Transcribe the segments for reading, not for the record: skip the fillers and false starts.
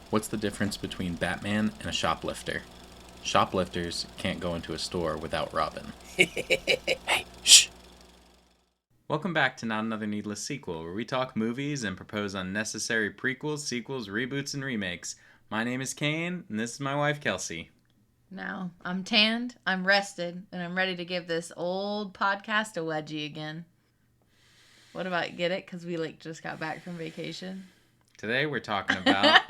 What's the difference between Batman and a shoplifter? Shoplifters can't go into a store without robbing. Hey, shh! Welcome back to Not Another Needless Sequel, where we talk movies and propose unnecessary prequels, sequels, reboots, and remakes. My name is Kane, and this is my wife, Kelsey. Now, I'm tanned, I'm rested, and I'm ready to give this old podcast a wedgie again. What about, get it? Because we, just got back from vacation. Today we're talking about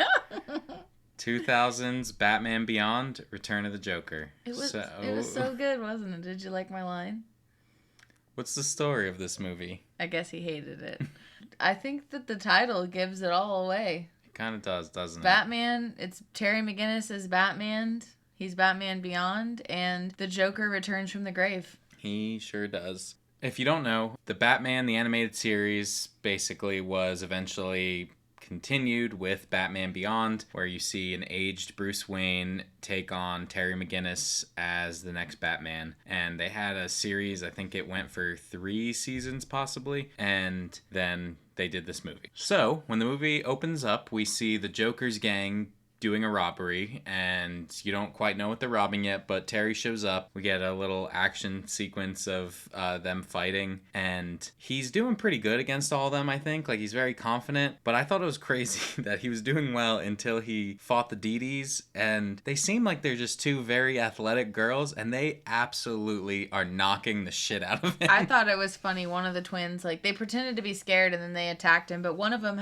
2000's Batman Beyond, Return of the Joker. It was so good, wasn't it? Did you like my line? What's the story of this movie? I guess he hated it. I think that the title gives it all away. It kind of does, doesn't it? Batman, it's Terry McGinnis as Batman. He's Batman Beyond, and the Joker returns from the grave. He sure does. If you don't know, the Batman, the animated series, basically was eventually continued with Batman Beyond, where you see an aged Bruce Wayne take on Terry McGinnis as the next Batman. And they had a series, I think it went for 3 seasons possibly, and then they did this movie. So, when the movie opens up, we see the Joker's gang doing a robbery, and you don't quite know what they're robbing yet, but Terry shows up. We get a little action sequence of them fighting, and he's doing pretty good against all of them, I think. He's very confident, but I thought it was crazy that he was doing well until he fought the Dee Dees, and they seem like they're just 2 very athletic girls, and they absolutely are knocking the shit out of him. I thought it was funny. One of the twins, they pretended to be scared, and then they attacked him, but one of them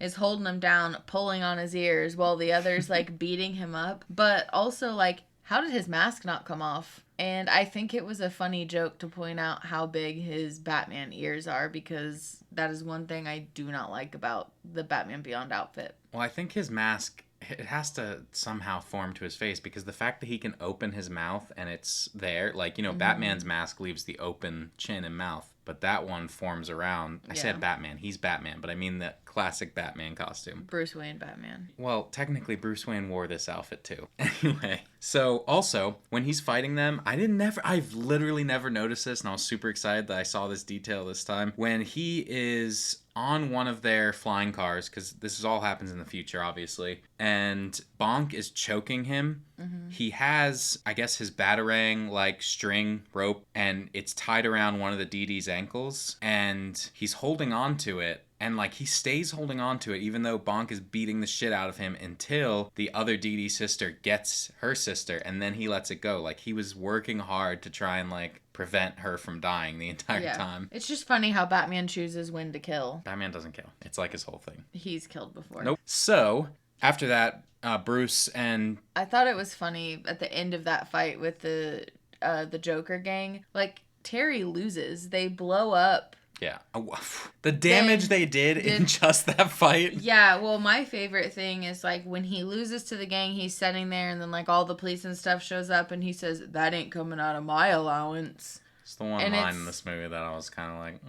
is holding him down, pulling on his ears, while the other beating him up. But also, how did his mask not come off? And I think it was a funny joke to point out how big his Batman ears are, because that is one thing I do not like about the Batman Beyond outfit. Well, I think his mask, it has to somehow form to his face, because the fact that he can open his mouth and it's there, Batman's mask leaves the open chin and mouth, but that one forms around. I said Batman, he's Batman, but I mean the classic Batman costume. Bruce Wayne Batman. Well, technically Bruce Wayne wore this outfit too. Anyway, so also when he's fighting them, I've literally never noticed this, and I was super excited that I saw this detail this time. When he is on one of their flying cars, because this all happens in the future, obviously, and Bonk is choking him. Mm-hmm. He has, I guess, his Batarang, string rope, and it's tied around one of the Dee Dee's ankles, and he's holding on to it. And, he stays holding on to it, even though Bonk is beating the shit out of him, until the other Dee Dee sister gets her sister, and then he lets it go. He was working hard to try and, prevent her from dying the entire time. It's just funny how Batman chooses when to kill. Batman doesn't kill. It's his whole thing. He's killed before. Nope. So, after that, Bruce and... I thought it was funny at the end of that fight with the Joker gang. Terry loses. They blow up. Yeah. The damage they did in just that fight. Yeah, well, my favorite thing is, when he loses to the gang, he's sitting there, and then, all the police and stuff shows up, and he says, "That ain't coming out of my allowance." It's the one line in this movie that I was kind of like,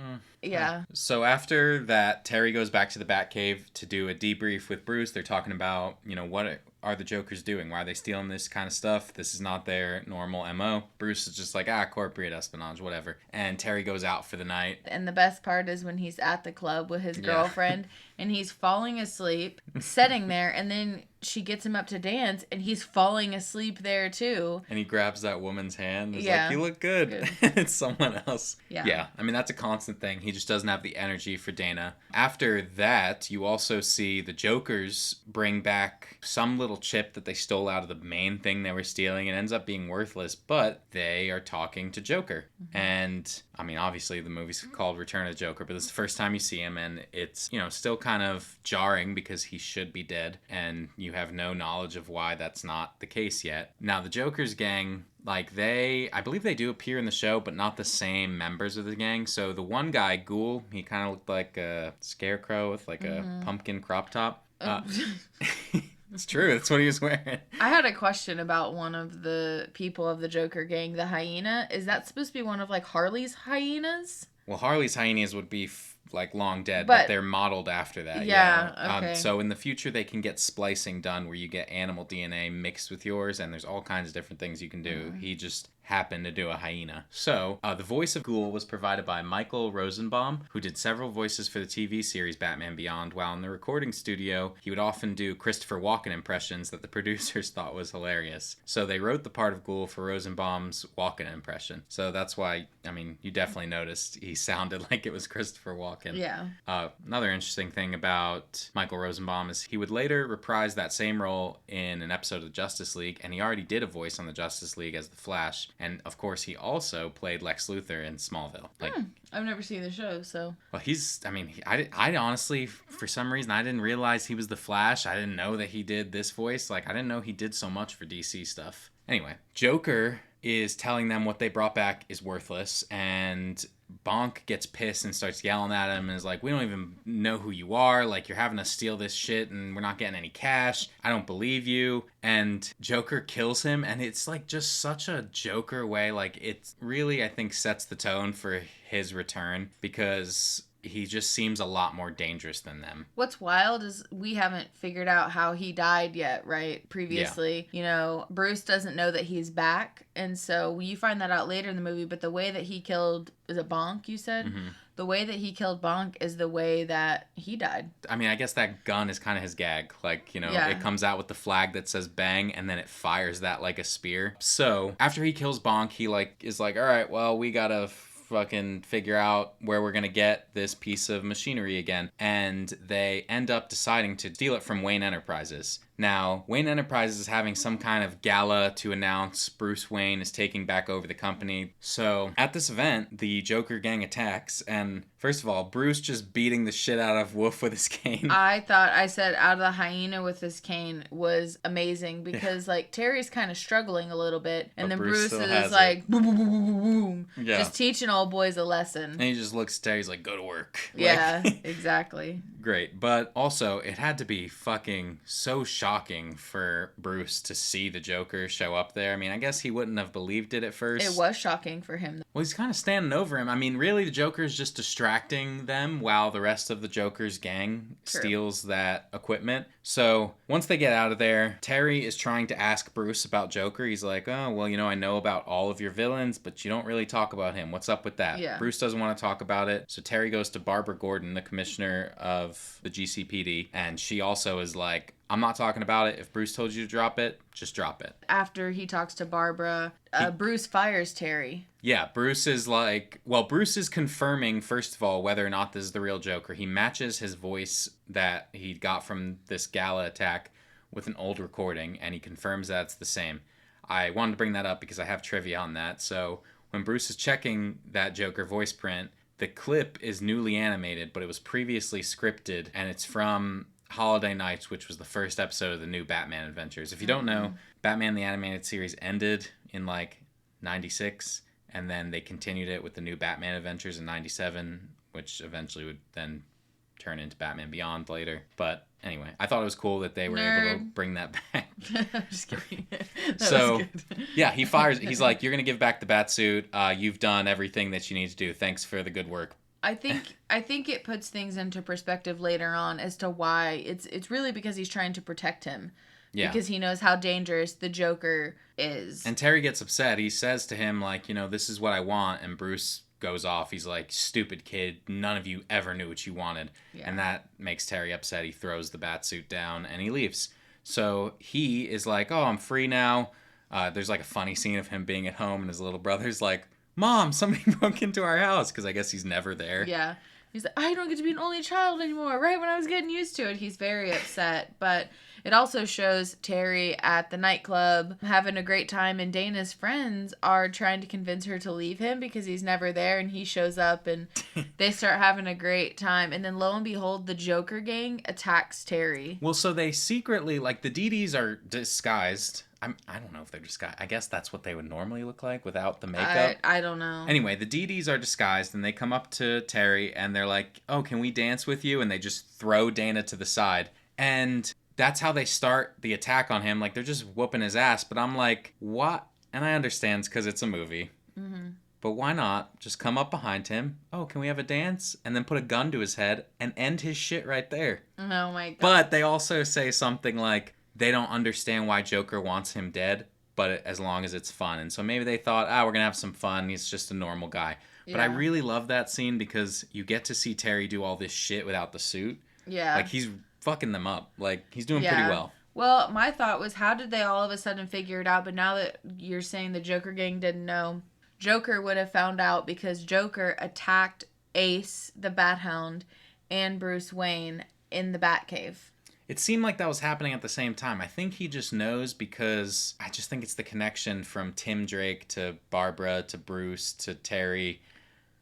Yeah. So after that, Terry goes back to the Batcave to do a debrief with Bruce. They're talking about, what are the Jokers doing? Why are they stealing this kind of stuff? This is not their normal MO. Bruce is just corporate espionage, whatever. And Terry goes out for the night. And the best part is when he's at the club with his girlfriend, and he's falling asleep, sitting there, and then she gets him up to dance, and he's falling asleep there too. And he grabs that woman's hand. He's like, "You look good." It's someone else. Yeah. I mean, that's a constant thing. He just doesn't have the energy for Dana. After that, you also see the Jokers bring back some little chip that they stole out of the main thing they were stealing. It ends up being worthless, but they are talking to Joker. Mm-hmm. And, I mean, obviously the movie's called Return of the Joker, but this is the first time you see him, and it's, still kind of jarring because he should be dead, and you have no knowledge of why that's not the case yet. Now, the Joker's gang... I believe they do appear in the show, but not the same members of the gang. So the one guy, Ghoul, he kind of looked like a scarecrow with a pumpkin crop top. It's true. That's what he was wearing. I had a question about one of the people of the Joker gang, the hyena. Is that supposed to be one of Harley's hyenas? Well, Harley's hyenas would be long dead, but they're modeled after that. Yeah. Okay. So in the future, they can get splicing done where you get animal DNA mixed with yours, and there's all kinds of different things you can do. Mm-hmm. He just happen to do a hyena. So, the voice of Ghoul was provided by Michael Rosenbaum, who did several voices for the TV series Batman Beyond, while in the recording studio, he would often do Christopher Walken impressions that the producers thought was hilarious. So they wrote the part of Ghoul for Rosenbaum's Walken impression. So that's why, I mean, you definitely noticed he sounded like it was Christopher Walken. Yeah. Another interesting thing about Michael Rosenbaum is he would later reprise that same role in an episode of the Justice League, and he already did a voice on the Justice League as the Flash. And of course, he also played Lex Luthor in Smallville. I've never seen the show, so. Well, I honestly, for some reason, I didn't realize he was the Flash. I didn't know that he did this voice. Like, I didn't know he did so much for DC stuff. Anyway, Joker is telling them what they brought back is worthless, and Bonk gets pissed and starts yelling at him and is like, we don't even know who you are. Like, you're having to steal this shit and we're not getting any cash. I don't believe you. And Joker kills him, and it's like just such a Joker way. Like, it really, I think, sets the tone for his return because he just seems a lot more dangerous than them. What's wild is we haven't figured out how he died yet, right? Previously, you know, Bruce doesn't know that he's back, and so you find that out later in the movie, but the way that he killed, is it Bonk, you said? Mm-hmm. The way that he killed Bonk is the way that he died. I mean, I guess that gun is kind of his gag. Like, you know, It comes out with the flag that says bang, and then it fires that like a spear. So, after he kills Bonk, he is like, all right, well, we gotta fucking figure out where we're gonna get this piece of machinery again. And they end up deciding to steal it from Wayne Enterprises. Now, Wayne Enterprises is having some kind of gala to announce Bruce Wayne is taking back over the company. So, at this event, the Joker gang attacks, and first of all, Bruce just beating the shit out of Wolf with his cane. I said out of the hyena with his cane was amazing because, like, Terry's kind of struggling a little bit, and then Bruce is like, boom, boom, boom, boom, boom, just teaching old boys a lesson. And he just looks at Terry's like, go to work. Yeah, exactly. Great. But also, it had to be fucking so shocking for Bruce to see the Joker show up there. I mean, I guess he wouldn't have believed it at first. It was shocking for him. Well, he's kind of standing over him. I mean, really, the Joker's just distracting them while the rest of the Joker's gang steals that equipment. So, once they get out of there, Terry is trying to ask Bruce about Joker. He's like, oh, well, you know, I know about all of your villains, but you don't really talk about him. What's up with that? Yeah. Bruce doesn't want to talk about it. So, Terry goes to Barbara Gordon, the commissioner of the GCPD, and she also is like, I'm not talking about it. If Bruce told you to drop it, just drop it. After he talks to Barbara, Bruce fires Terry. Yeah, Bruce is like, well, Bruce is confirming, first of all, whether or not this is the real Joker. He matches his voice that he got from this gala attack with an old recording, and he confirms that it's the same. I wanted to bring that up because I have trivia on that. So when Bruce is checking that Joker voice print, the clip is newly animated, but it was previously scripted, and it's from Holiday Nights, which was the first episode of the new Batman Adventures. If you don't know, Batman the Animated Series ended in like 96, and then they continued it with the new Batman Adventures in 97, which eventually would then turn into Batman Beyond later. But anyway, I thought it was cool that they were able to bring that back. I'm just kidding. So, yeah, he's like, you're going to give back the Batsuit. You've done everything that you need to do. Thanks for the good work. I think it puts things into perspective later on as to why it's really because he's trying to protect him. Yeah. Because he knows how dangerous the Joker is. And Terry gets upset. He says to him, like, you know, this is what I want. And Bruce goes off. He's like, stupid kid. None of you ever knew what you wanted. Yeah. And that makes Terry upset. He throws the Batsuit down and he leaves. So he is like, oh, I'm free now. There's like a funny scene of him being at home and his little brother's like, Mom, somebody broke into our house, because I guess he's never there. Yeah. He's like, I don't get to be an only child anymore, right when I was getting used to it. He's very upset. But it also shows Terry at the nightclub having a great time, and Dana's friends are trying to convince her to leave him because he's never there, and he shows up, and they start having a great time. And then lo and behold, the Joker gang attacks Terry. Well, so they secretly, like, the DDs are disguised. I don't know if they're disguised. I guess that's what they would normally look like without the makeup. I don't know. Anyway, the DDs are disguised, and they come up to Terry, and they're like, oh, can we dance with you? And they just throw Dana to the side. And that's how they start the attack on him. Like, they're just whooping his ass. But I'm like, what? And I understand because it's a movie. Mm-hmm. But why not just come up behind him? Oh, can we have a dance? And then put a gun to his head and end his shit right there. Oh, my God. But they also say something like, they don't understand why Joker wants him dead. but as long as it's fun. And so maybe they thought, we're going to have some fun. He's just a normal guy. But I Yeah. really love that scene because you get to see Terry do all this shit without the suit. Yeah. Like, he's fucking them up. Like, he's doing Yeah. pretty well. Well, my thought was, how did they all of a sudden figure it out? But now that you're saying the Joker gang didn't know, Joker would have found out because Joker attacked Ace, the Bat Hound, and Bruce Wayne in the Batcave. It seemed like that was happening at the same time. I think he just knows because I just think it's the connection from Tim Drake to Barbara to Bruce to Terry,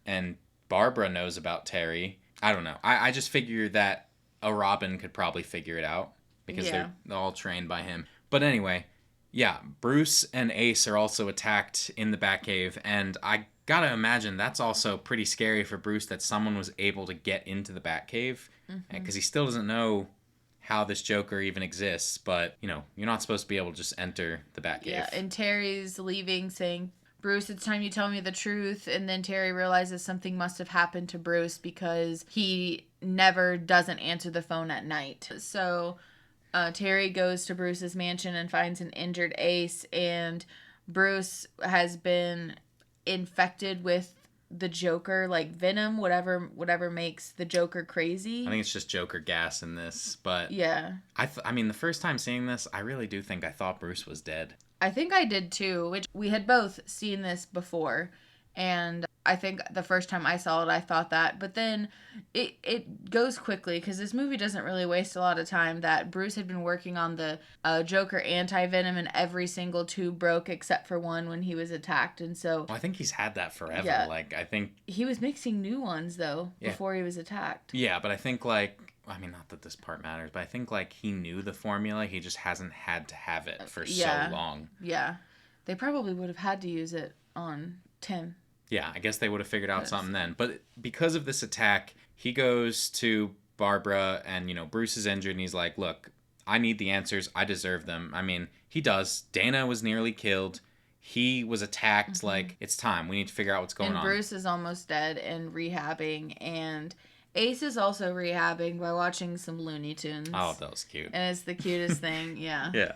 and Barbara knows about Terry. I don't know. I just figure that a Robin could probably figure it out because they're all trained by him. But anyway, yeah, Bruce and Ace are also attacked in the Batcave, and I gotta imagine that's also pretty scary for Bruce that someone was able to get into the Batcave, because he still doesn't know how this Joker even exists, but, you know, you're not supposed to be able to just enter the Batcave. Yeah, and Terry's leaving saying, Bruce, it's time you tell me the truth. And then Terry realizes something must have happened to Bruce because he never doesn't answer the phone at night. So Terry goes to Bruce's mansion and finds an injured Ace, and Bruce has been infected with the Joker, like venom, whatever makes the Joker crazy. I think it's just Joker gas in this, but yeah. I mean, the first time seeing this, I really do think I thought Bruce was dead. I think I did too, which we had both seen this before, and I think the first time I saw it, I thought that, but then it goes quickly because this movie doesn't really waste a lot of time. That Bruce had been working on the Joker anti-venom, and every single tube broke except for one when he was attacked, and so... Well, I think he's had that forever. Yeah. Like, I think... He was mixing new ones, though, before he was attacked. Yeah, but I think, like... I mean, not that this part matters, but I think, like, he knew the formula. He just hasn't had to have it for so long. Yeah. They probably would have had to use it on Tim. Yeah, I guess they would have figured out something then. But because of this attack, he goes to Barbara, and, you know, Bruce is injured, and he's like, look, I need the answers. I deserve them. I mean, he does. Dana was nearly killed. He was attacked. Like, it's time. We need to figure out what's going on. And Bruce is almost dead and rehabbing, and Ace is also rehabbing by watching some Looney Tunes. Oh, that was cute. And it's the cutest thing, yeah. Yeah.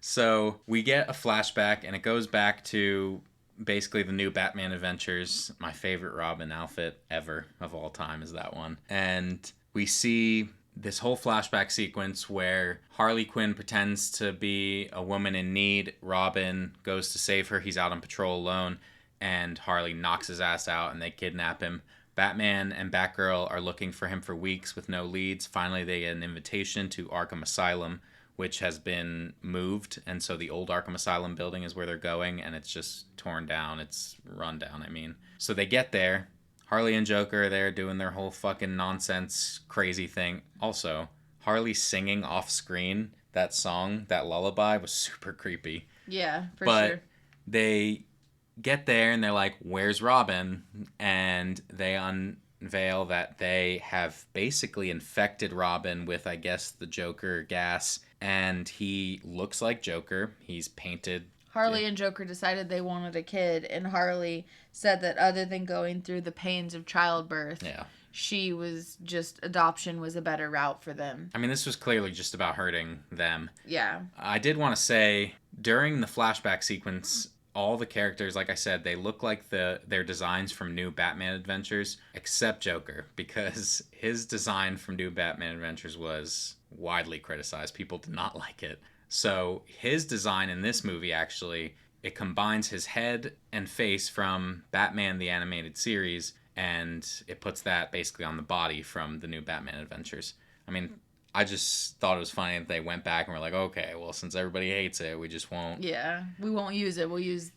So we get a flashback, and it goes back to basically the new Batman Adventures. My favorite Robin outfit ever of all time is that one. And we see this whole flashback sequence where Harley Quinn pretends to be a woman in need. Robin goes to save her. He's out on patrol alone, and Harley knocks his ass out, and they kidnap him. Batman and Batgirl are looking for him for weeks with no leads. Finally, they get an invitation to Arkham Asylum, which has been moved, and so the old Arkham Asylum building is where they're going, and it's just torn down. It's run down, I mean. So they get there. Harley and Joker are there doing their whole fucking nonsense, crazy thing. Also, Harley singing off screen that song, that lullaby, was super creepy. Yeah, for but sure. They get there, and they're like, where's Robin? And they unveil that they have basically infected Robin with, I guess, the Joker gas, and he looks like Joker. He's painted. Harley and Joker decided they wanted a kid, and Harley said that other than going through the pains of childbirth, adoption was a better route for them. I mean, this was clearly just about hurting them. Yeah. I did want to say, during the flashback sequence, all the characters, like I said, they look like their designs from New Batman Adventures, except Joker, because his design from New Batman Adventures was widely criticized. People did not like it. So his design in this movie, actually, it combines his head and face from Batman the Animated Series, and it puts that basically on the body from the New Batman Adventures. I mean, I just thought it was funny that they went back and were like, okay, well, since everybody hates it, we just won't. Yeah, we won't use it.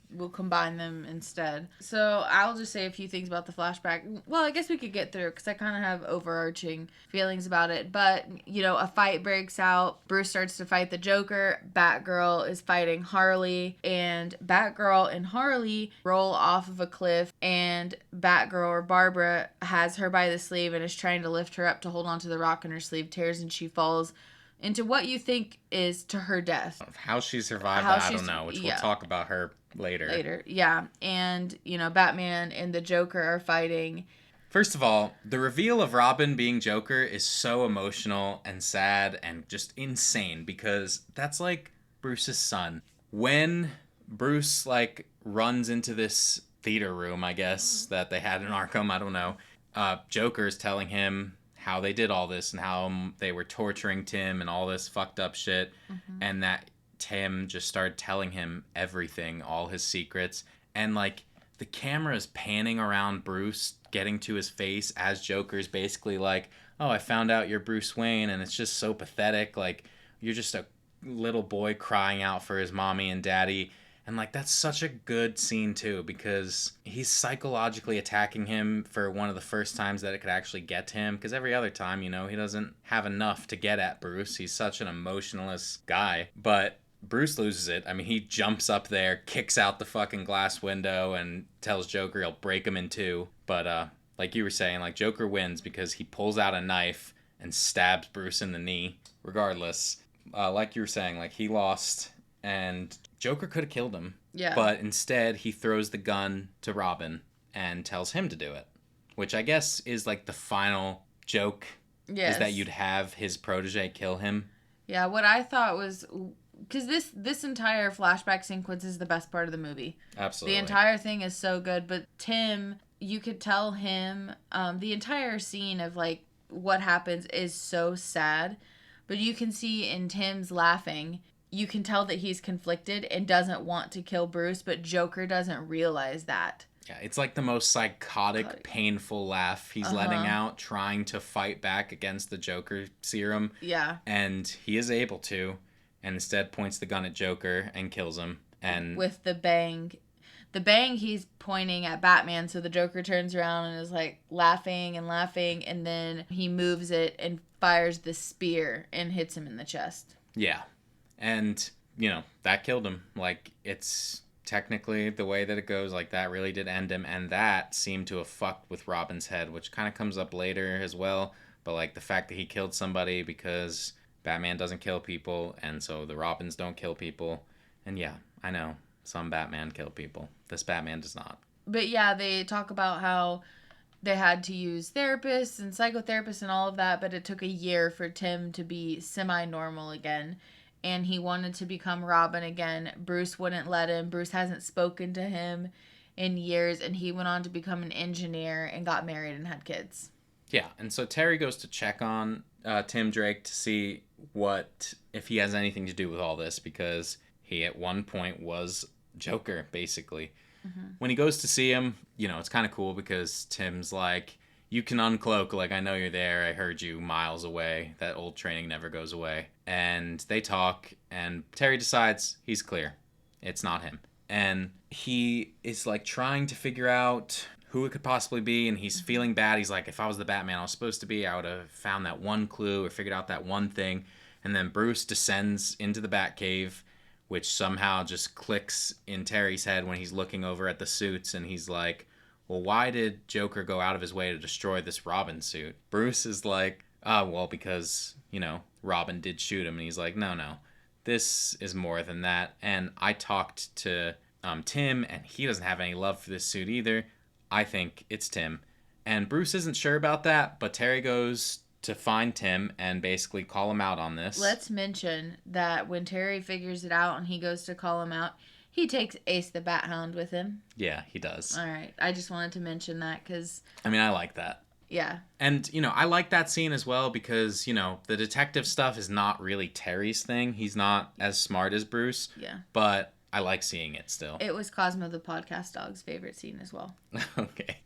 We'll combine them instead. So I'll just say a few things about the flashback. Well, I guess we could get through because I kind of have overarching feelings about it. But, you know, a fight breaks out. Bruce starts to fight the Joker. Batgirl is fighting Harley. And Batgirl and Harley roll off of a cliff. And Batgirl, or Barbara, has her by the sleeve and is trying to lift her up to hold onto the rock, and her sleeve tears and she falls into what you think is to her death. How she survived that, I don't know, which we'll talk about her later. Yeah. And, you know, Batman and the Joker are fighting. First of all, the reveal of Robin being Joker is so emotional and sad and just insane, because that's like Bruce's son. When Bruce, like, runs into this theater room, I guess, that they had in Arkham. I don't know. Joker's telling him how they did all this and how they were torturing Tim and all this fucked up shit. Mm-hmm. And that Tim just started telling him everything, all his secrets. And, like, the camera is panning around Bruce, getting to his face as Joker's basically like, oh, I found out you're Bruce Wayne, and it's just so pathetic. Like, you're just a little boy crying out for his mommy and daddy. And, like, that's such a good scene, too, because he's psychologically attacking him for one of the first times that it could actually get to him. Because every other time, you know, he doesn't have enough to get at Bruce. He's such an emotionless guy. But Bruce loses it. I mean, he jumps up there, kicks out the fucking glass window, and tells Joker he'll break him in two. But, like you were saying, like, Joker wins because he pulls out a knife and stabs Bruce in the knee. Regardless, like you were saying, like, he lost, and Joker could have killed him. Yeah. But instead, he throws the gun to Robin and tells him to do it. Which I guess is, like, the final joke. Yes. Is that you'd have his protege kill him. Yeah, what I thought was... Because this entire flashback sequence is the best part of the movie. Absolutely. The entire thing is so good, but Tim, you could tell him, the entire scene of, like, what happens is so sad, but you can see in Tim's laughing, you can tell that he's conflicted and doesn't want to kill Bruce, but Joker doesn't realize that. Yeah, it's like the most psychotic, painful laugh he's letting out, trying to fight back against the Joker serum. Yeah. And he is able to, and instead points the gun at Joker and kills him. And with the bang. The bang, he's pointing at Batman, so the Joker turns around and is, like, laughing, and then he moves it and fires the spear and hits him in the chest. Yeah. And, you know, that killed him. Like, it's technically the way that it goes, like, that really did end him, and that seemed to have fucked with Robin's head, which kind of comes up later as well. But, like, the fact that he killed somebody because Batman doesn't kill people, and so the Robins don't kill people. And yeah, I know, some Batman kill people. This Batman does not. But yeah, they talk about how they had to use therapists and psychotherapists and all of that, but it took a year for Tim to be semi-normal again. And he wanted to become Robin again. Bruce wouldn't let him. Bruce hasn't spoken to him in years, and he went on to become an engineer and got married and had kids. Yeah, and so Terry goes to check on Tim Drake to see if he has anything to do with all this, because he at one point was Joker, basically. Mm-hmm. When he goes to see him, you know, it's kind of cool because Tim's like, you can uncloak, like, I know you're there, I heard you miles away, that old training never goes away. And they talk, and Terry decides he's clear. It's not him. And he is, like, trying to figure out who it could possibly be, and he's feeling bad. He's like, if I was the Batman I was supposed to be, I would have found that one clue or figured out that one thing. And then Bruce descends into the Batcave, which somehow just clicks in Terry's head when he's looking over at the suits, and he's like, well, why did Joker go out of his way to destroy this Robin suit? Bruce is like, well, because, you know, Robin did shoot him. And he's like, no, this is more than that. And I talked to Tim, and he doesn't have any love for this suit either. I think it's Tim. And Bruce isn't sure about that, but Terry goes to find Tim and basically call him out on this. Let's mention that when Terry figures it out and he goes to call him out, he takes Ace the Bat Hound with him. Yeah, he does. All right. I just wanted to mention that because... I mean, I like that. Yeah. And, you know, I like that scene as well because, you know, the detective stuff is not really Terry's thing. He's not as smart as Bruce. Yeah. But I like seeing it still. It was Cosmo the podcast dog's favorite scene as well. Okay.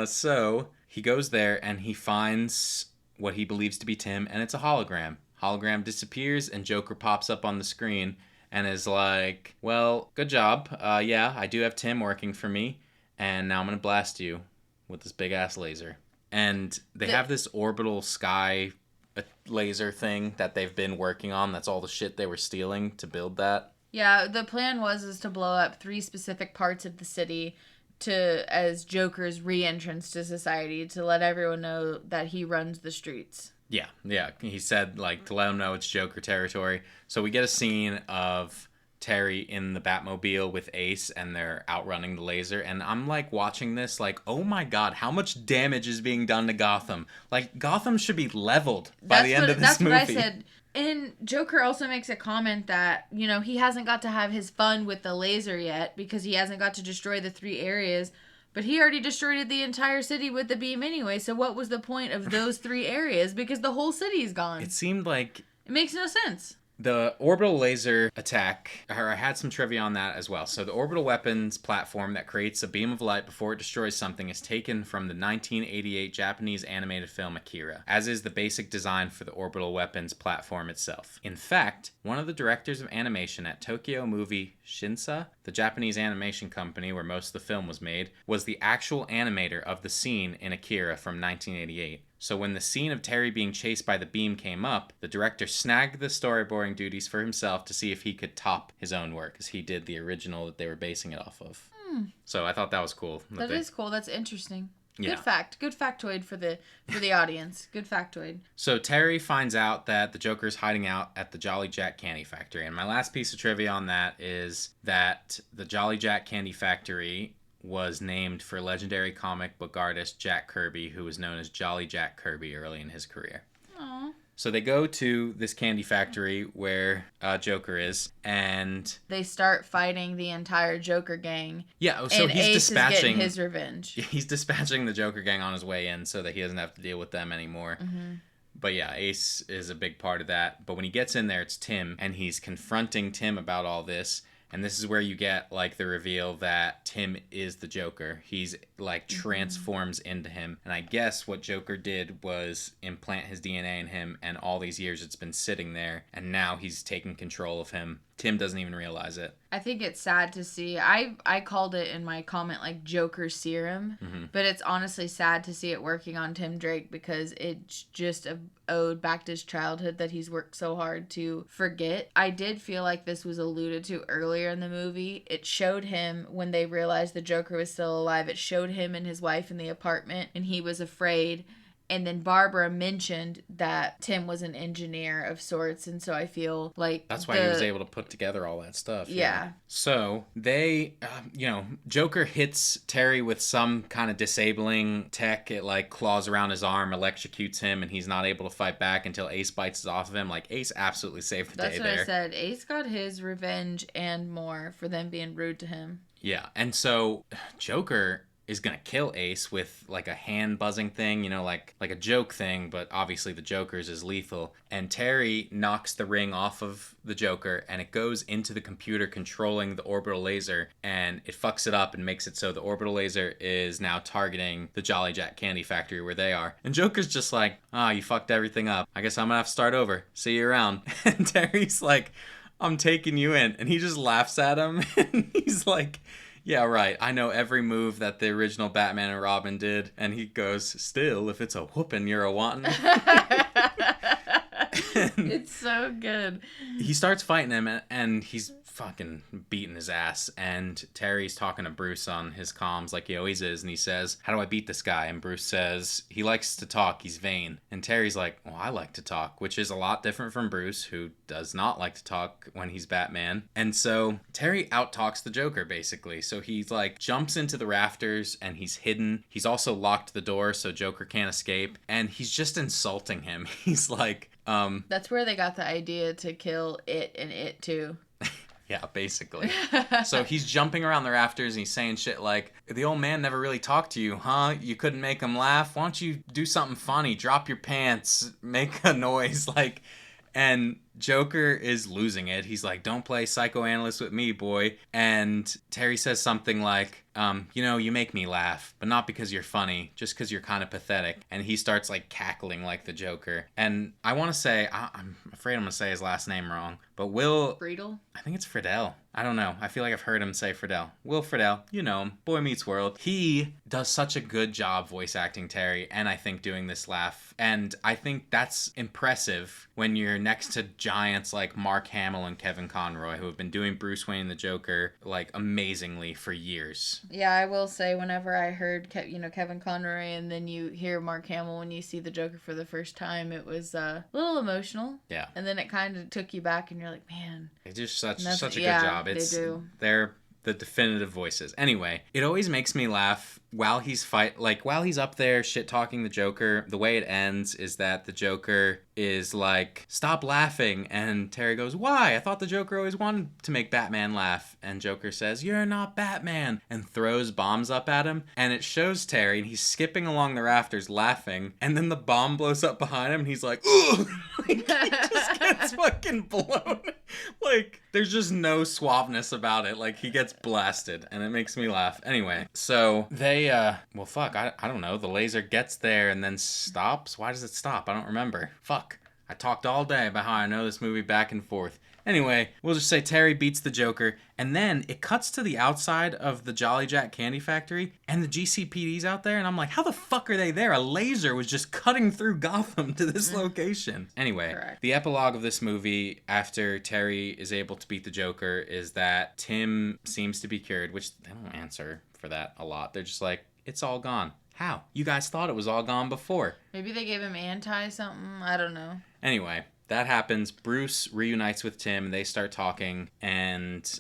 So he goes there and he finds what he believes to be Tim, and it's a hologram. Hologram disappears and Joker pops up on the screen and is like, well, good job. Yeah, I do have Tim working for me, and now I'm going to blast you with this big-ass laser. And they have this orbital sky laser thing that they've been working on. That's all the shit they were stealing to build that. Yeah, the plan was to blow up 3 specific parts of the city as Joker's re-entrance to society, to let everyone know that he runs the streets. Yeah. He said, like, to let him know it's Joker territory. So we get a scene of Terry in the Batmobile with Ace, and they're outrunning the laser. And I'm, like, watching this, like, oh my god, how much damage is being done to Gotham? Like, Gotham should be leveled by the end of this movie. That's what I said. And Joker also makes a comment that, you know, he hasn't got to have his fun with the laser yet because he hasn't got to destroy the 3 areas. But he already destroyed the entire city with the beam anyway, so what was the point of those 3 areas? Because the whole city is gone. It seemed like... It makes no sense. The orbital laser attack, I had some trivia on that as well. So the orbital weapons platform that creates a beam of light before it destroys something is taken from the 1988 Japanese animated film Akira, as is the basic design for the orbital weapons platform itself. In fact, one of the directors of animation at Tokyo Movie Shinsa, the Japanese animation company where most of the film was made, was the actual animator of the scene in Akira from 1988. So when the scene of Terry being chased by the beam came up, the director snagged the storyboarding duties for himself to see if he could top his own work, because he did the original that they were basing it off of. So I thought that was cool. That is cool. That's interesting. Yeah. Good fact. Good factoid for the audience. Good factoid. So Terry finds out that the Joker's hiding out at the Jolly Jack Candy Factory. And my last piece of trivia on that is that the Jolly Jack Candy Factory was named for legendary comic book artist Jack Kirby, who was known as Jolly Jack Kirby early in his career. Aww. So they go to this candy factory where Joker is, and they start fighting the entire Joker gang. Yeah, so and he's Ace dispatching is getting his revenge. He's dispatching the Joker gang on his way in so that he doesn't have to deal with them anymore. Mm-hmm. But yeah, Ace is a big part of that. But when he gets in there, it's Tim, and he's confronting Tim about all this. And this is where you get, like, the reveal that Tim is the Joker. He's, like, transforms into him. And I guess what Joker did was implant his DNA in him, and all these years it's been sitting there, and now he's taking control of him. Tim doesn't even realize it. I think it's sad to see. I called it in my comment, like, Joker serum. Mm-hmm. But it's honestly sad to see it working on Tim Drake because it's just a ode back to his childhood that he's worked so hard to forget. I did feel like this was alluded to earlier in the movie. It showed him when they realized the Joker was still alive. It showed him and his wife in the apartment, and he was afraid. And then Barbara mentioned that Tim was an engineer of sorts, and so I feel like that's why he was able to put together all that stuff. Yeah. So they, Joker hits Terry with some kind of disabling tech. It like claws around his arm, electrocutes him, and he's not able to fight back until Ace bites it off of him. Like Ace absolutely saved the day there. That's what I said. Ace got his revenge and more for them being rude to him. Yeah, and so Joker is gonna kill Ace with like a hand buzzing thing, like a joke thing, but obviously the Joker's is lethal. And Terry knocks the ring off of the Joker, and it goes into the computer controlling the orbital laser, and it fucks it up and makes it so the orbital laser is now targeting the Jolly Jack Candy Factory where they are. And Joker's just like, you fucked everything up. I guess I'm gonna have to start over. See you around. And Terry's like, I'm taking you in. And he just laughs at him, and he's like, yeah, right. I know every move that the original Batman and Robin did. And he goes, still, if it's a whooping, you're a wantin'. It's so good. He starts fighting him, and he's fucking beating his ass. And Terry's talking to Bruce on his comms like he always is. And he says, how do I beat this guy? And Bruce says, he likes to talk. He's vain. And Terry's like, well, I like to talk, which is a lot different from Bruce, who does not like to talk when he's Batman. And so Terry outtalks the Joker, basically. So he's like jumps into the rafters, and he's hidden. He's also locked the door so Joker can't escape. And he's just insulting him. He's like, that's where they got the idea to kill It and It too. Yeah, basically. So he's jumping around the rafters, and he's saying shit like, the old man never really talked to you, huh? You couldn't make him laugh? Why don't you do something funny? Drop your pants, make a noise, like... And Joker is losing it. He's like, don't play psychoanalyst with me, boy. And Terry says something like, you make me laugh, but not because you're funny, just because you're kind of pathetic. And he starts like cackling like the Joker. And I want to say, I'm afraid I'm going to say his last name wrong, but Will... Friedel? I think it's Friedel. I don't know. I feel like I've heard him say Friedel. Will Friedle, you know him. Boy Meets World. He does such a good job voice acting Terry, and I think doing this laugh. And I think that's impressive when you're next to giants like Mark Hamill and Kevin Conroy, who have been doing Bruce Wayne and the Joker, like, amazingly for years. Yeah, I will say, whenever I heard, Kevin Conroy, and then you hear Mark Hamill when you see the Joker for the first time, it was a little emotional. Yeah. And then it kind of took you back, and you're like, man. They do such a good job. They do. They're the definitive voices. Anyway, it always makes me laugh while he's while he's up there shit talking the Joker, the way it ends is that the Joker is like, stop laughing, and Terry goes, why? I thought the Joker always wanted to make Batman laugh. And Joker says, you're not Batman, and throws bombs up at him. And it shows Terry, and he's skipping along the rafters laughing, and then the bomb blows up behind him, and he's like, ugh! Like, he just gets fucking blown. Like, there's just no suaveness about it. Like, he gets blasted, and it makes me laugh. Anyway, so they, well, fuck, I don't know. The laser gets there and then stops. Why does it stop? I don't remember. Fuck. I talked all day about how I know this movie back and forth. Anyway, we'll just say Terry beats the Joker, and then it cuts to the outside of the Jolly Jack Candy Factory, and the GCPD's out there, and I'm like, how the fuck are they there? A laser was just cutting through Gotham to this location. Anyway, Correct. The epilogue of this movie, after Terry is able to beat the Joker, is that Tim seems to be cured, which they don't answer for that a lot. They're just like, it's all gone. How? You guys thought it was all gone before. Maybe they gave him anti-something. I don't know. Anyway, that happens. Bruce reunites with Tim, and they start talking, and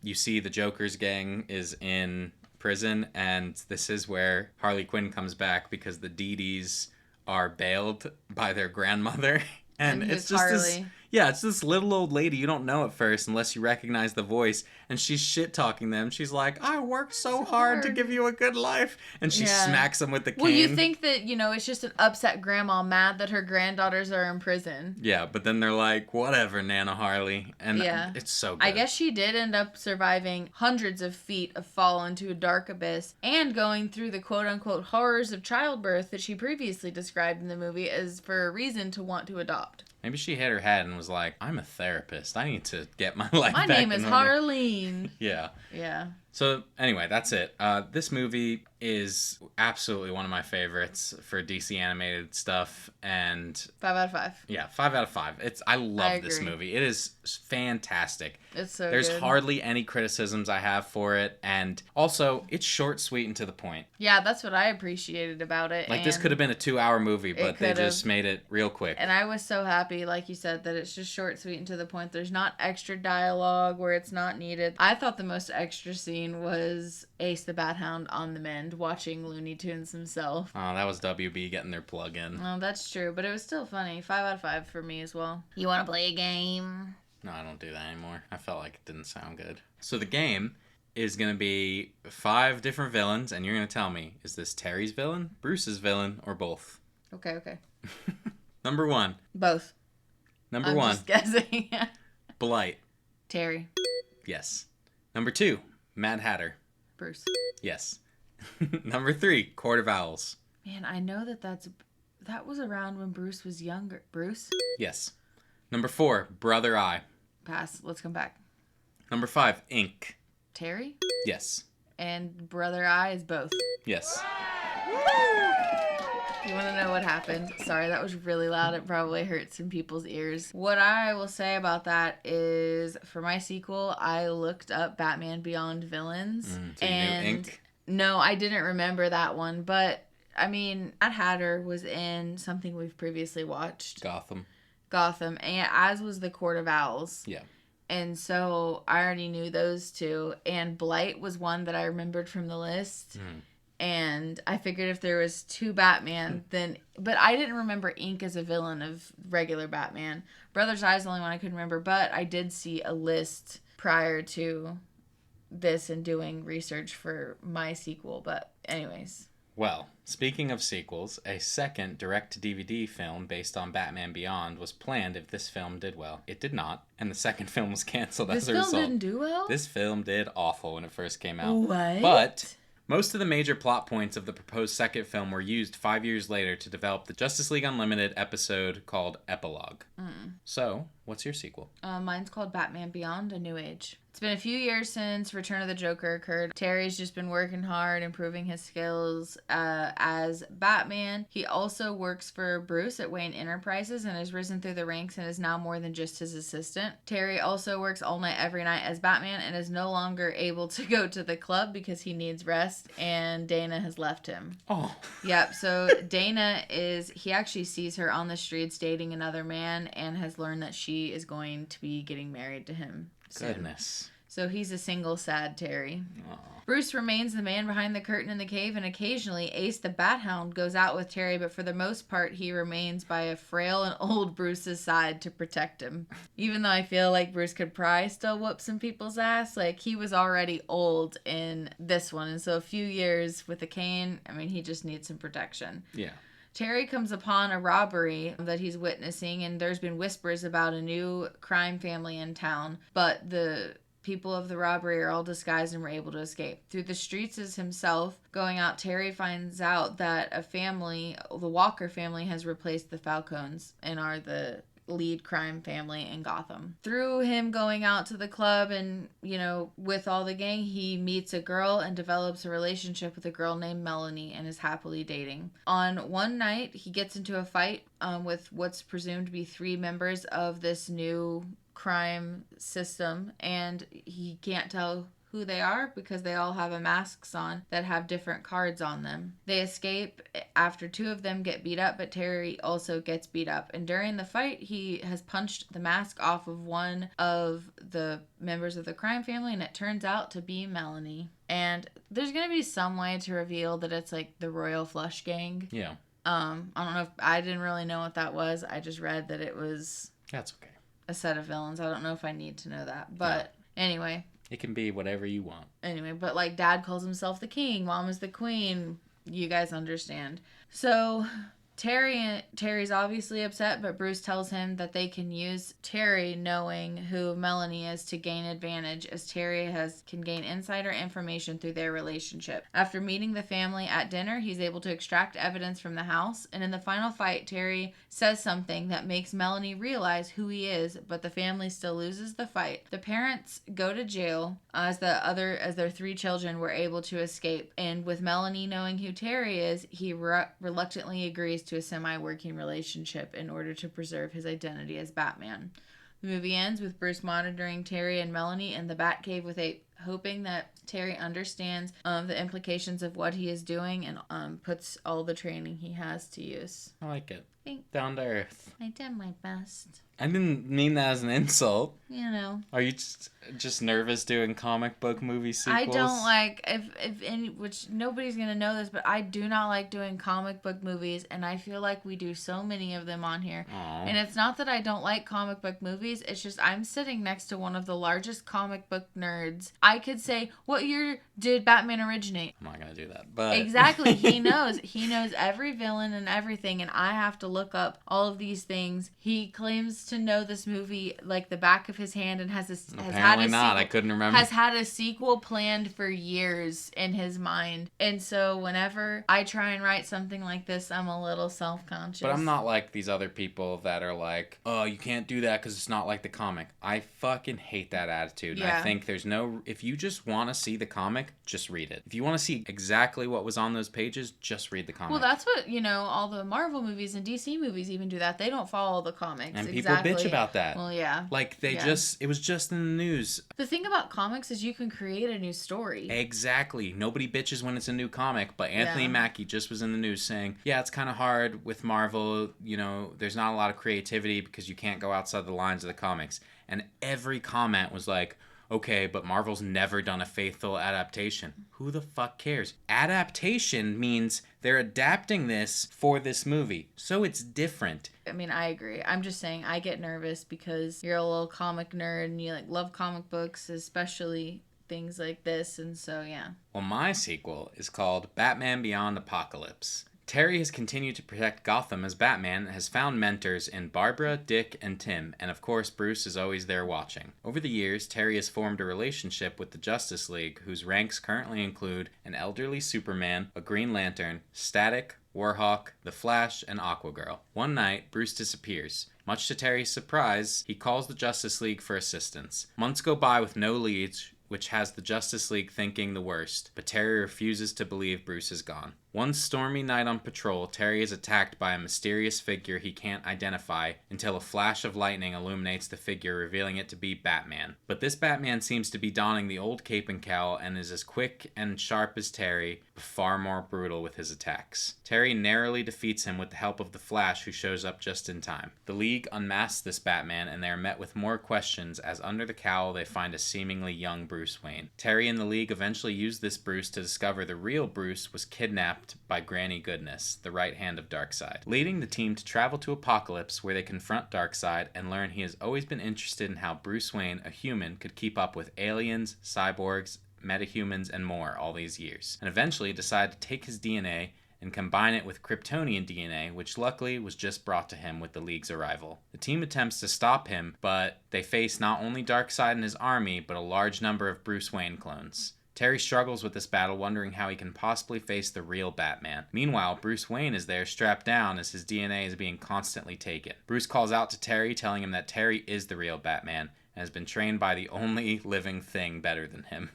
you see the Joker's gang is in prison, and this is where Harley Quinn comes back because the Dedes are bailed by their grandmother. And it's just Harley? it's this little old lady you don't know at first unless you recognize the voice, and she's shit-talking them. She's like, I worked so hard to give you a good life, and she smacks them with the cane. Well, you think that, it's just an upset grandma mad that her granddaughters are in prison. Yeah, but then they're like, whatever, Nana Harley, and it's so good. I guess she did end up surviving hundreds of feet of fall into a dark abyss and going through the quote-unquote horrors of childbirth that she previously described in the movie as for a reason to want to adopt. Maybe she hit her head and was like, I'm a therapist. I need to get my life back. My name is Harleen. Yeah. Yeah. So anyway, that's it. This movie is absolutely one of my favorites for DC animated stuff, and 5 out of 5. Yeah, 5 out of 5. I love this movie. It is fantastic. It's so There's good. hardly any criticisms I have for it, and also it's short, sweet, and to the point. Yeah, that's what I appreciated about it. Like, this could have been a 2-hour movie, but they just made it real quick. And I was so happy, like you said, that it's just short, sweet, and to the point. There's not extra dialogue where it's not needed. I thought the most extra scene was Ace the Bat Hound on the mend watching Looney Tunes himself. Oh, that was WB getting their plug in. Oh, that's true, but it was still funny. 5 out of 5 for me as well. You want to play a game? No, I don't do that anymore. I felt like it didn't sound good. So the game is going to be 5 different villains, and you're going to tell me, is this Terry's villain, Bruce's villain, or both? Okay. Number 1. Both. Number 1. I'm just guessing. Blight. Terry. Yes. Number 2. Mad Hatter. Bruce. Yes. Number 3. Court of Owls. Man, I know that was around when Bruce was younger. Bruce? Yes. Number 4. Brother Eye. Pass. Let's come back. Number 5. Ink. Terry? Yes. And Brother Eye is both. Yes. You want to know what happened? Sorry, that was really loud. It probably hurt some people's ears. What I will say about that is, for my sequel, I looked up Batman Beyond villains. So you knew Ink? No, I didn't remember that one. But, I mean, Mad Hatter was in something we've previously watched. Gotham, and as was the Court of Owls. Yeah. And so I already knew those two. And Blight was one that I remembered from the list. And I figured if there was 2 Batman, then... But I didn't remember Ink as a villain of regular Batman. Brother's Eye is the only one I couldn't remember. But I did see a list prior to this and doing research for my sequel. But anyways... Well, speaking of sequels, a second direct-to-DVD film based on Batman Beyond was planned if this film did well. It did not, and the second film was canceled as a result. This film didn't do well? This film did awful when it first came out. What? But most of the major plot points of the proposed second film were used 5 years later to develop the Justice League Unlimited episode called Epilogue. So, what's your sequel? Mine's called Batman Beyond: A New Age. It's been a few years since Return of the Joker occurred. Terry's just been working hard, improving his skills as Batman. He also works for Bruce at Wayne Enterprises and has risen through the ranks and is now more than just his assistant. Terry also works all night every night as Batman and is no longer able to go to the club because he needs rest, and Dana has left him. Oh. Yep, so Dana he actually sees her on the streets dating another man and has learned that she is going to be getting married to him soon. Goodness. So he's a single sad Terry. Aw. Bruce remains the man behind the curtain in the cave, and occasionally Ace the Bat Hound goes out with Terry, but for the most part he remains by a frail and old Bruce's side to protect him. Even though I feel like Bruce could probably still whoop some people's ass, like he was already old in this one, and so a few years with a cane, I mean, he just needs some protection. Yeah. Terry comes upon a robbery that he's witnessing, and there's been whispers about a new crime family in town, but the people of the robbery are all disguised and were able to escape. Through the streets as himself going out, Terry finds out that a family, the Walker family, has replaced the Falcones and are the lead crime family in Gotham. Through him going out to the club and, you know, with all the gang, he meets a girl and develops a relationship with a girl named Melanie and is happily dating. On one night, he gets into a fight with what's presumed to be 3 members of this new crime system, and he can't tell who they are because they all have masks on that have different cards on them. They escape after 2 of them get beat up, but Terry also gets beat up. And during the fight, he has punched the mask off of one of the members of the crime family, and it turns out to be Melanie. And there's going to be some way to reveal that it's like the Royal Flush Gang. Yeah. I don't know if I didn't really know what that was. I just read that it was That's okay. a set of villains. I don't know if I need to know that. But anyway. It can be whatever you want. Anyway, but like Dad calls himself the king, Mom is the queen. You guys understand. So Terry's obviously upset, but Bruce tells him that they can use Terry knowing who Melanie is to gain advantage, as Terry can gain insider information through their relationship. After meeting the family at dinner, he's able to extract evidence from the house, and in the final fight, Terry says something that makes Melanie realize who he is, but the family still loses the fight. The parents go to jail as their 3 children were able to escape, and with Melanie knowing who Terry is, he reluctantly agrees to a semi-working relationship in order to preserve his identity as Batman. The movie ends with Bruce monitoring Terry and Melanie in the Batcave with Ape, hoping that Terry understands the implications of what he is doing and puts all the training he has to use. I like it. Thanks. Down to earth. I did my best. I didn't mean that as an insult. You know. Are you just nervous doing comic book movie sequels? I don't like, if any, which nobody's going to know this, but I do not like doing comic book movies, and I feel like we do so many of them on here. Aww. And it's not that I don't like comic book movies, it's just I'm sitting next to one of the largest comic book nerds. I could say, what year did Batman originate? I'm not going to do that, but... Exactly, he knows. He knows every villain and everything, and I have to look up all of these things. He claims to know this movie like the back of his hand and has Apparently not. I couldn't remember. Has had a sequel planned for years in his mind. And so whenever I try and write something like this, I'm a little self-conscious. But I'm not like these other people that are like, oh, you can't do that because it's not like the comic. I fucking hate that attitude. Yeah. And I think if you just want to see the comic, just read it. If you want to see exactly what was on those pages, just read the comic. Well, that's what, all the Marvel movies and DC movies even do that. They don't follow the comics. And people bitch about that. Well, yeah. Like, it was just in the news. The thing about comics is you can create a new story. Exactly. Nobody bitches when it's a new comic, but Anthony Mackie just was in the news saying, yeah, it's kind of hard with Marvel, there's not a lot of creativity because you can't go outside the lines of the comics. And every comment was like, okay, but Marvel's never done a faithful adaptation. Who the fuck cares? Adaptation means they're adapting this for this movie, so it's different. I mean, I agree. I'm just saying I get nervous because you're a little comic nerd and you love comic books, especially things like this, and so yeah. Well, my sequel is called Batman Beyond Apocalypse. Terry has continued to protect Gotham as Batman and has found mentors in Barbara, Dick, and Tim, and of course Bruce is always there watching. Over the years, Terry has formed a relationship with the Justice League, whose ranks currently include an elderly Superman, a Green Lantern, Static, Warhawk, The Flash, and Aquagirl. One night, Bruce disappears. Much to Terry's surprise, he calls the Justice League for assistance. Months go by with no leads, which has the Justice League thinking the worst, but Terry refuses to believe Bruce is gone. One stormy night on patrol, Terry is attacked by a mysterious figure he can't identify until a flash of lightning illuminates the figure, revealing it to be Batman. But this Batman seems to be donning the old cape and cowl and is as quick and sharp as Terry, but far more brutal with his attacks. Terry narrowly defeats him with the help of the Flash, who shows up just in time. The League unmasks this Batman, and they are met with more questions as under the cowl they find a seemingly young Bruce Wayne. Terry and the League eventually use this Bruce to discover the real Bruce was kidnapped by Granny Goodness, the right hand of Darkseid, leading the team to travel to Apokolips, where they confront Darkseid and learn he has always been interested in how Bruce Wayne, a human, could keep up with aliens, cyborgs, metahumans, and more all these years, and eventually decide to take his DNA and combine it with Kryptonian DNA, which luckily was just brought to him with the League's arrival. The team attempts to stop him, but they face not only Darkseid and his army, but a large number of Bruce Wayne clones. Terry struggles with this battle, wondering how he can possibly face the real Batman. Meanwhile, Bruce Wayne is there strapped down as his DNA is being constantly taken. Bruce calls out to Terry, telling him that Terry is the real Batman and has been trained by the only living thing better than him.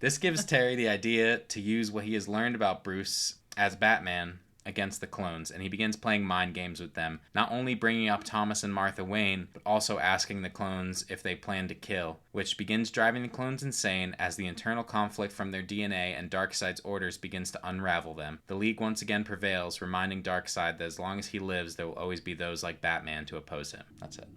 This gives Terry the idea to use what he has learned about Bruce as Batman against the clones, and he begins playing mind games with them, not only bringing up Thomas and Martha Wayne, but also asking the clones if they plan to kill, which begins driving the clones insane as the internal conflict from their DNA and Darkseid's orders begins to unravel them. The League once again prevails, reminding Darkseid that as long as he lives, there will always be those like Batman to oppose him. That's it.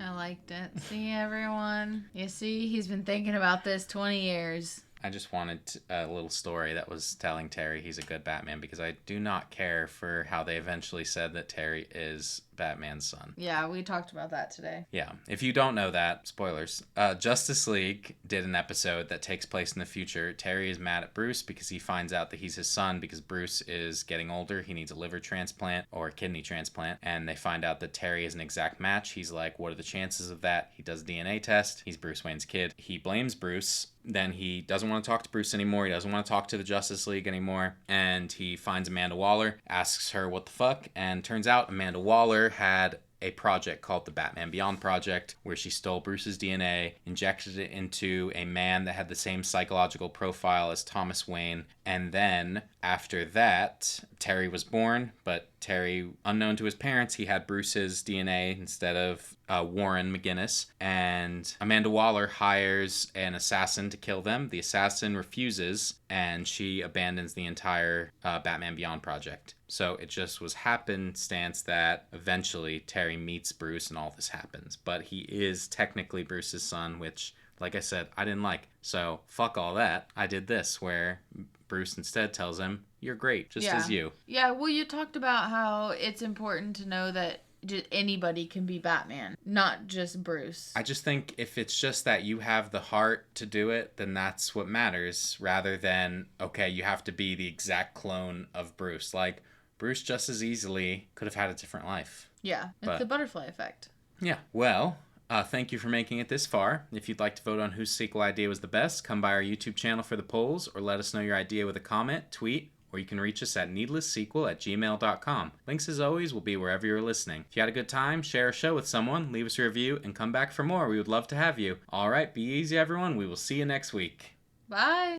I liked it. See, everyone? You see, he's been thinking about this 20 years. I just wanted a little story that was telling Terry he's a good Batman, because I do not care for how they eventually said that Terry is Batman's son. Yeah, we talked about that today. Yeah. If you don't know that, spoilers. Justice League did an episode that takes place in the future. Terry is mad at Bruce because he finds out that he's his son because Bruce is getting older. He needs a liver transplant or a kidney transplant. And they find out that Terry is an exact match. He's like, what are the chances of that? He does a DNA test. He's Bruce Wayne's kid. He blames Bruce. Then he doesn't want to talk to Bruce anymore. He doesn't want to talk to the Justice League anymore. And he finds Amanda Waller, asks her what the fuck, and turns out Amanda Waller had a project called the Batman Beyond Project, where she stole Bruce's DNA, injected it into a man that had the same psychological profile as Thomas Wayne, and then after that, Terry was born, but Terry, unknown to his parents, he had Bruce's DNA instead of Warren McGinnis, and Amanda Waller hires an assassin to kill them. The assassin refuses, and she abandons the entire Batman Beyond project. So it just was happenstance that eventually Terry meets Bruce and all this happens. But he is technically Bruce's son, which, like I said, I didn't like. So fuck all that. I did this, where Bruce instead tells him, you're great, just as you. Yeah, well, you talked about how it's important to know that anybody can be Batman, not just Bruce. I just think if it's just that you have the heart to do it, then that's what matters, rather than, okay, you have to be the exact clone of Bruce. Like, Bruce just as easily could have had a different life. Yeah, it's the butterfly effect. Yeah, well, thank you for making it this far. If you'd like to vote on whose sequel idea was the best, come by our YouTube channel for the polls, or let us know your idea with a comment, tweet, or you can reach us at needlesssequel@gmail.com. Links, as always, will be wherever you're listening. If you had a good time, share our show with someone, leave us a review, and come back for more. We would love to have you. All right, be easy, everyone. We will see you next week. Bye.